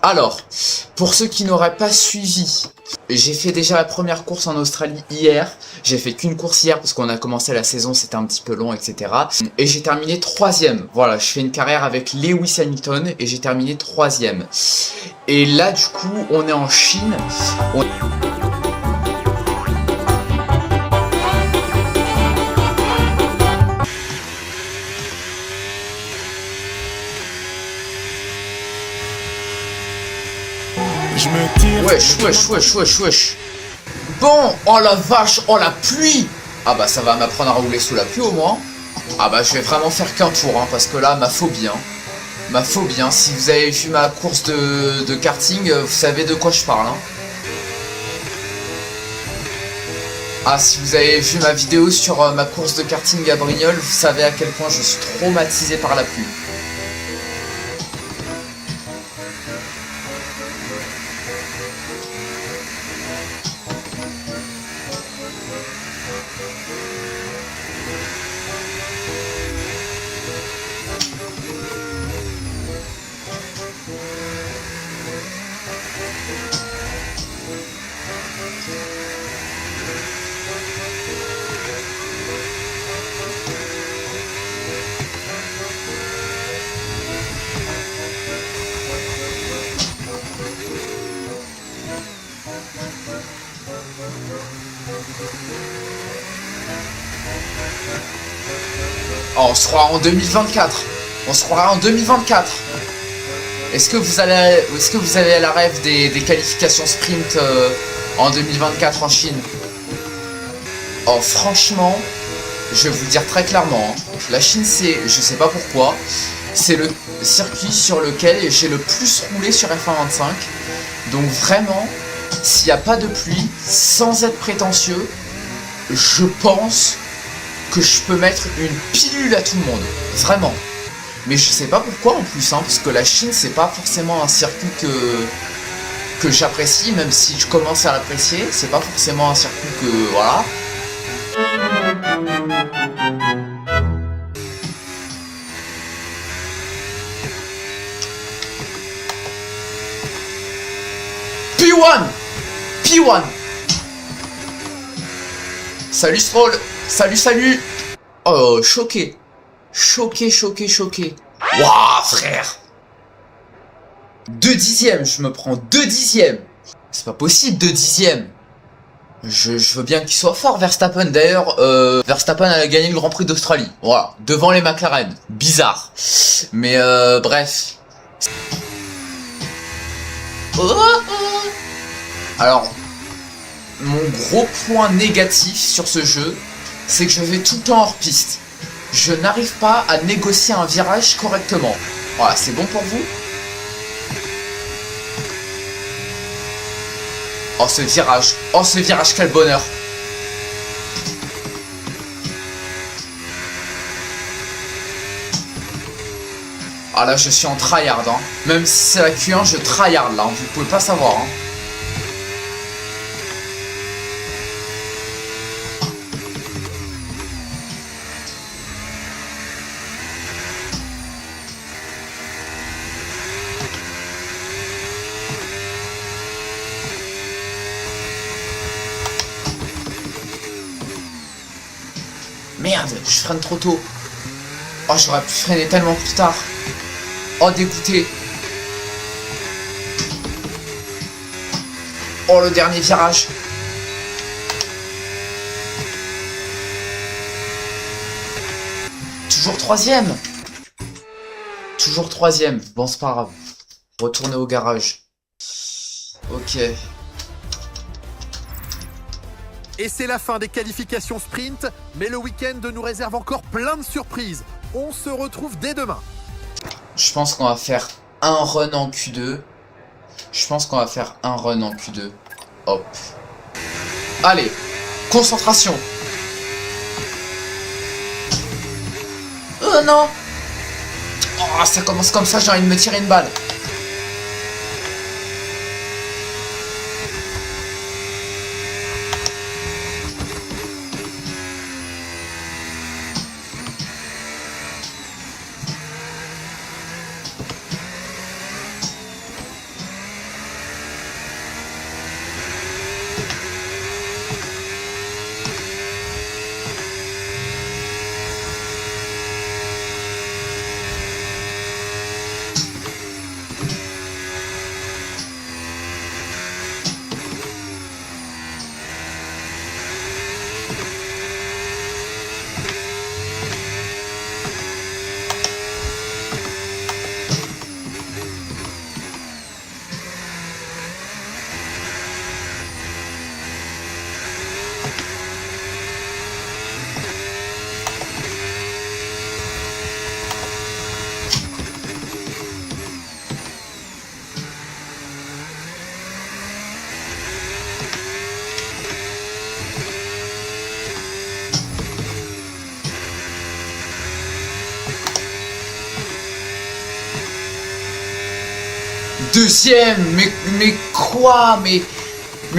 Alors, pour ceux qui n'auraient pas suivi, j'ai fait déjà la première course en Australie hier. J'ai fait qu'une course hier parce qu'on a commencé la saison, c'était un petit peu long, etc. Et j'ai terminé 3ème. Voilà, je fais une carrière avec Lewis Hamilton et j'ai terminé 3ème. Et là, du coup, on est en Chine. Je me tire. Wesh. Bon, oh la vache, oh la pluie. Ah bah ça va m'apprendre à rouler sous la pluie au moins. Ah bah je vais vraiment faire qu'un tour, hein, parce que là, ma phobie, si vous avez vu ma course de karting, vous savez de quoi je parle, hein. Ah, si vous avez vu ma vidéo sur ma course de karting à Brignoles, vous savez à quel point je suis traumatisé par la pluie. Oh, on se croira en 2024. On se croira en 2024. Est-ce que vous avez la rêve des qualifications sprint en 2024 en Chine? Oh, franchement, je vais vous le dire très clairement, hein. La Chine, c'est, je sais pas pourquoi, c'est le circuit sur lequel j'ai le plus roulé sur F1 25. Donc vraiment, s'il n'y a pas de pluie, sans être prétentieux, je pense que je peux mettre une pilule à tout le monde. Vraiment. Mais je sais pas pourquoi en plus, hein, parce que la Chine, c'est pas forcément un circuit que j'apprécie, même si je commence à l'apprécier. C'est pas forcément un circuit que... voilà. P1. Salut Stroll. Salut. Oh, choqué. Wouah, frère. 2 dixièmes, je me prends 2 dixièmes. C'est pas possible, 2 dixièmes. Je veux bien qu'il soit fort, Verstappen. D'ailleurs, Verstappen a gagné le Grand Prix d'Australie. Voilà, devant les McLaren. Bizarre. Mais bref. Alors, mon gros point négatif sur ce jeu, c'est que je vais tout le temps hors piste. Je n'arrive pas à négocier un virage correctement. Voilà, c'est bon pour vous? Oh ce virage, quel bonheur. Ah là, je suis en tryhard, hein. Même si c'est la Q1, je tryhard là, hein. Vous pouvez pas savoir, hein. Merde, je freine trop tôt. Oh, j'aurais pu freiner tellement plus tard. Oh, dégoûté. Oh, le dernier virage. Toujours troisième. Bon, c'est pas grave. Retourner au garage. Ok. Et c'est la fin des qualifications sprint, mais le week-end nous réserve encore plein de surprises. On se retrouve dès demain. Je pense qu'on va faire un run en Q2. Hop. Allez, concentration. Oh non. Oh, ça commence comme ça, j'ai envie de me tirer une balle. Deuxième, mais quoi? Mais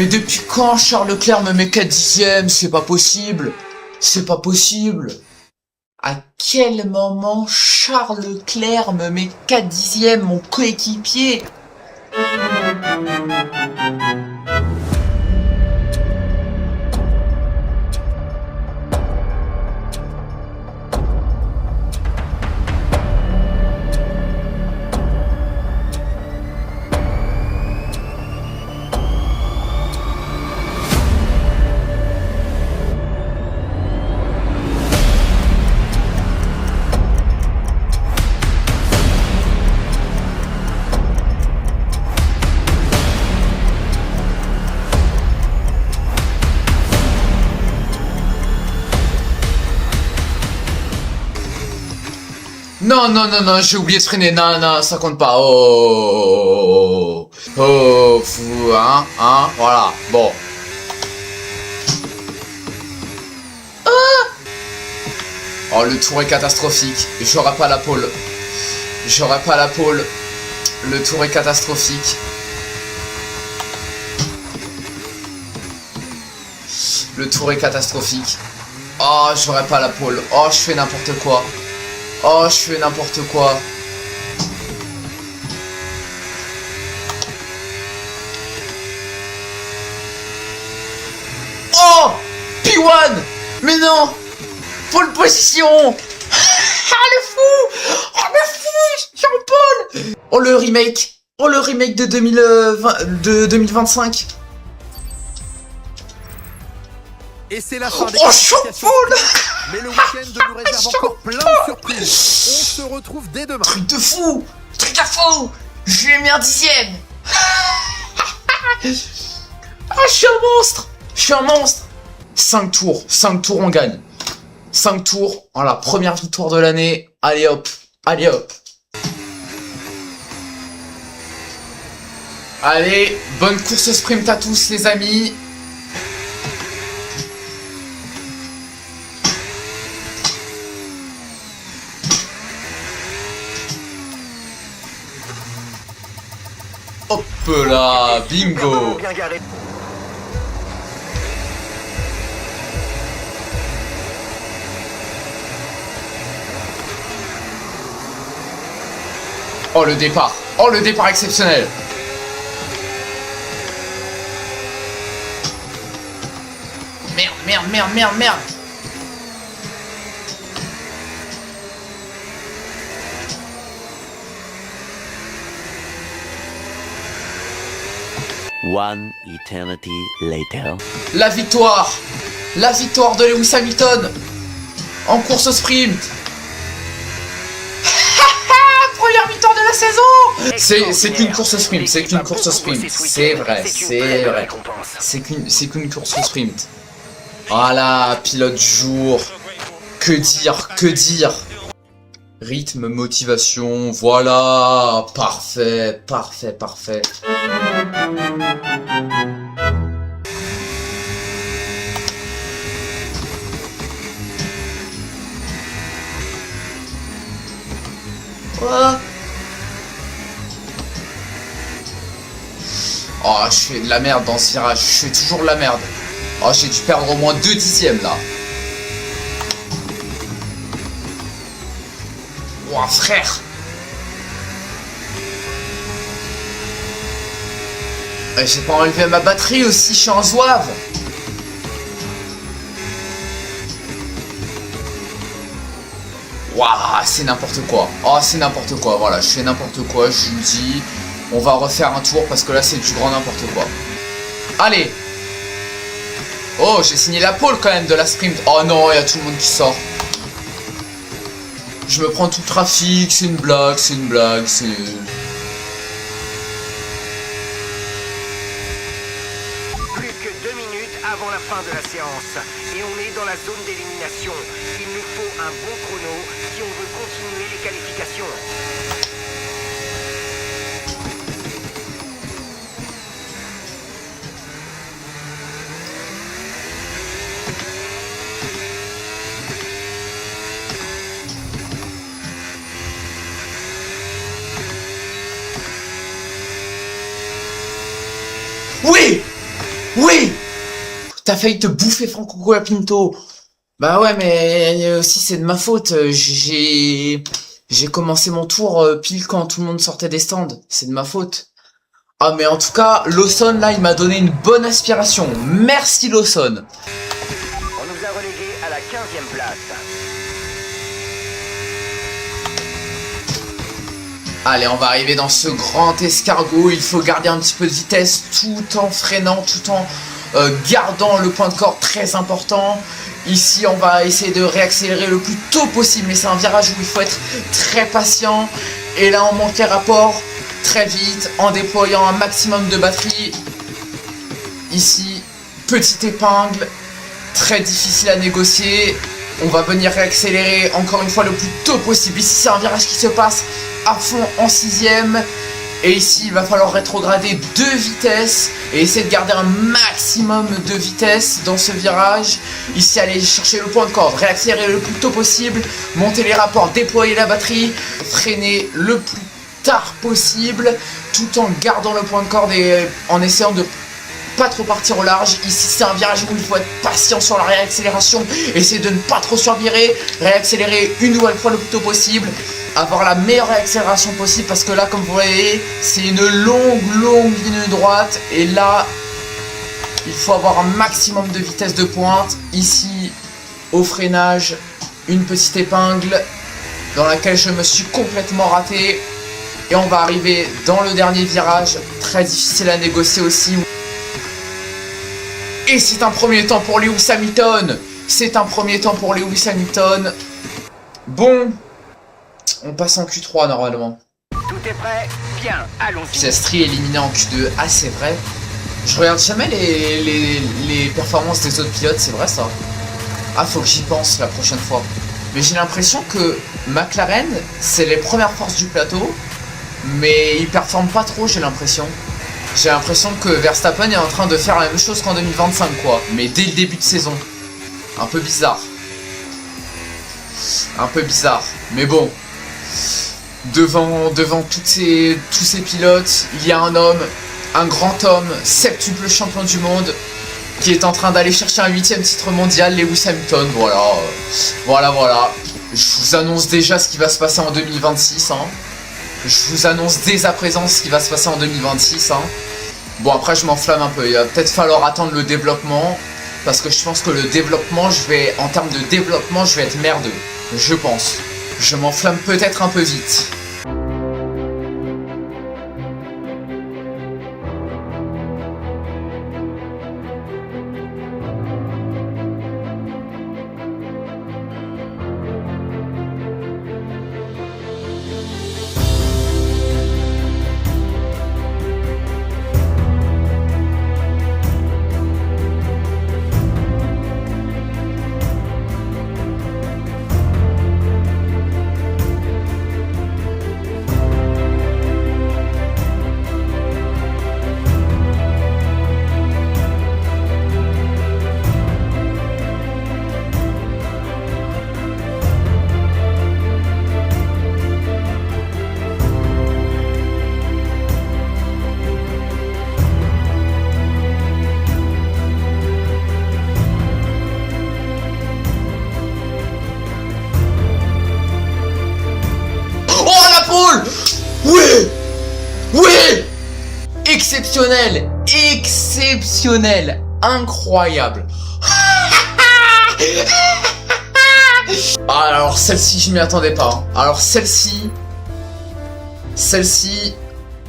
depuis quand Charles Leclerc me met 4 dixièmes? C'est pas possible. C'est pas possible. À quel moment Charles Leclerc me met 4 dixièmes, mon coéquipier? Non, j'ai oublié de freiner. Non, ça compte pas. Oh, fou, hein, voilà, bon. Oh, le tour est catastrophique. J'aurai pas la pole. Le tour est catastrophique. Oh, j'aurai pas la pole. Oh, je fais n'importe quoi. Oh, P1. Mais non. Pole position. Ah, le fou. Je suis en pole. Oh, le remake de 2025. Et c'est la fin des Oh, je suis en pole. Mais le week-end nous réserve encore plein de surprises. On se retrouve dès demain. Truc de fou. Je lui ai mis un dixième. Ah, je suis un monstre. 5 tours, on gagne. 5 tours, la première victoire de l'année. Allez hop. Allez, bonne course sprint à tous les amis. Hop là, bingo. Oh le départ exceptionnel. Merde. One eternity later. La victoire de Lewis Hamilton en course sprint. Première victoire de la saison. C'est qu'une course sprint, c'est vrai. C'est qu'une course sprint. Voilà, pilote du jour. Que dire. Rythme, motivation, voilà, parfait. Oh, je fais de la merde dans ce virage, je fais toujours de la merde. Oh, j'ai dû perdre au moins 2 dixièmes là. Oh, frère. J'ai pas enlevé ma batterie aussi, je suis en zouave. Waouh, c'est n'importe quoi. Oh, c'est n'importe quoi, voilà, je fais n'importe quoi, je lui dis. On va refaire un tour parce que là c'est du grand n'importe quoi. Allez. Oh, j'ai signé la pole quand même de la sprint. Oh non, il y a tout le monde qui sort. Je me prends tout le trafic, c'est une blague. Plus que 2 minutes avant la fin de la séance. Et on est dans la zone d'élimination. Il nous faut un bon chrono si on veut continuer les qualifications. Oui! Oui! T'as failli te bouffer Franco Colapinto. Bah ouais, mais aussi c'est de ma faute. J'ai commencé mon tour pile quand tout le monde sortait des stands. C'est de ma faute. Ah mais en tout cas, Lawson là, il m'a donné une bonne aspiration. Merci Lawson. On nous a relégués à la 15e place. Allez, on va arriver dans ce grand escargot. Il faut garder un petit peu de vitesse tout en freinant, tout en gardant le point de corde très important. Ici, on va essayer de réaccélérer le plus tôt possible. Mais c'est un virage où il faut être très patient. Et là, on monte les rapports très vite en déployant un maximum de batterie. Ici, petite épingle. Très difficile à négocier. On va venir réaccélérer encore une fois le plus tôt possible. Ici, c'est un virage qui se passe à fond en 6ème. Et ici, il va falloir rétrograder 2 vitesses et essayer de garder un maximum de vitesse dans ce virage. Ici, aller chercher le point de corde, réaccélérer le plus tôt possible, monter les rapports, déployer la batterie, freiner le plus tard possible, tout en gardant le point de corde et en essayant de pas trop partir au large. Ici, c'est un virage où il faut être patient sur la réaccélération, essayer de ne pas trop survirer, réaccélérer une nouvelle fois le plus tôt possible, avoir la meilleure accélération possible parce que là, comme vous voyez, c'est une longue ligne droite et là, il faut avoir un maximum de vitesse de pointe. Ici, au freinage, une petite épingle dans laquelle je me suis complètement raté et on va arriver dans le dernier virage, très difficile à négocier aussi. Et c'est un premier temps pour Lewis Hamilton. C'est un premier temps pour Lewis Hamilton. Bon, on passe en Q3 normalement. Tout est prêt? Bien, allons-y. Piastri éliminé en Q2. Ah, c'est vrai. Je regarde jamais les performances des autres pilotes, c'est vrai ça. Ah, faut que j'y pense la prochaine fois. Mais j'ai l'impression que McLaren, c'est les premières forces du plateau. Mais ils performent pas trop, j'ai l'impression. J'ai l'impression que Verstappen est en train de faire la même chose qu'en 2025 quoi. Mais dès le début de saison. Un peu bizarre. Un peu bizarre. Mais bon. Devant tous ces pilotes, il y a un homme, un grand homme, septuple champion du monde, qui est en train d'aller chercher un 8ème titre mondial, Lewis Hamilton. Voilà. Je vous annonce déjà ce qui va se passer en 2026. Je vous annonce dès à présent ce qui va se passer en 2026. Bon, après, je m'enflamme un peu. Il va peut-être falloir attendre le développement. Parce que je pense que le développement, en termes de développement, je vais être merdeux. Je pense. Je m'enflamme peut-être un peu vite. Oui! Exceptionnel! Incroyable! Alors celle-ci, je m'y attendais pas. Alors celle-ci...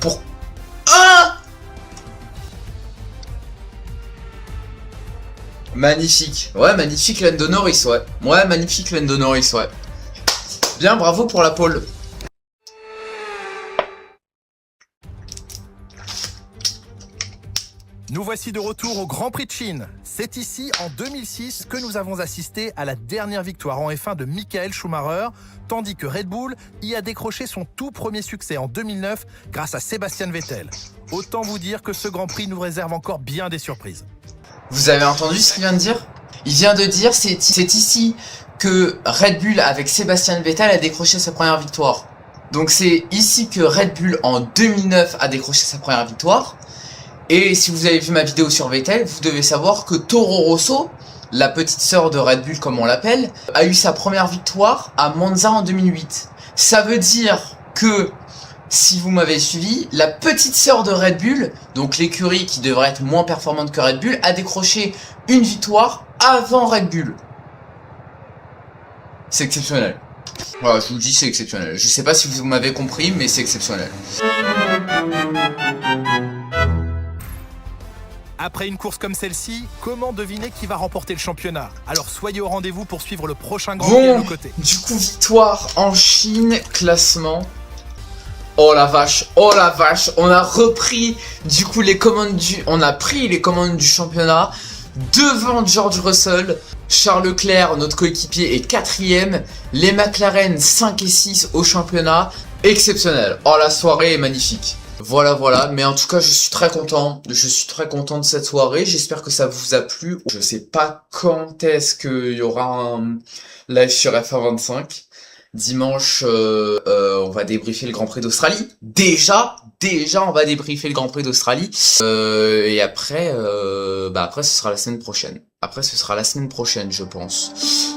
Pour... Ah! Magnifique. Ouais, magnifique Lando Norris, ouais. Ouais, magnifique Lando Norris, ouais. Bien, bravo pour la pole. Nous voici de retour au Grand Prix de Chine. C'est ici, en 2006, que nous avons assisté à la dernière victoire en F1 de Michael Schumacher, tandis que Red Bull y a décroché son tout premier succès en 2009 grâce à Sebastian Vettel. Autant vous dire que ce Grand Prix nous réserve encore bien des surprises. Vous avez entendu ce qu'il vient de dire? Il vient de dire c'est ici que Red Bull avec Sebastian Vettel a décroché sa première victoire. Donc c'est ici que Red Bull en 2009 a décroché sa première victoire. Et si vous avez vu ma vidéo sur Vettel, vous devez savoir que Toro Rosso, la petite sœur de Red Bull comme on l'appelle, a eu sa première victoire à Monza en 2008. Ça veut dire que, si vous m'avez suivi, la petite sœur de Red Bull, donc l'écurie qui devrait être moins performante que Red Bull, a décroché une victoire avant Red Bull. C'est exceptionnel. Voilà, je vous le dis, c'est exceptionnel. Je sais pas si vous m'avez compris, mais c'est exceptionnel. Après une course comme celle-ci, comment deviner qui va remporter le championnat? Alors soyez au rendez-vous pour suivre le prochain Grand Prix à nos côtés. Du coup, victoire en Chine, classement. Oh la vache, on a repris du coup les commandes on a pris les commandes du championnat devant George Russell. Charles Leclerc, notre coéquipier, est 4ème. Les McLaren 5 et 6 au championnat. Exceptionnel. Oh, la soirée est magnifique. Voilà, mais en tout cas, je suis très content de cette soirée. J'espère que ça vous a plu. Je sais pas quand est-ce qu'il y aura un live sur F1 25. Dimanche, on va débriefer le Grand Prix d'Australie. Déjà, on va débriefer le Grand Prix d'Australie. Et après, ce sera la semaine prochaine. Je pense.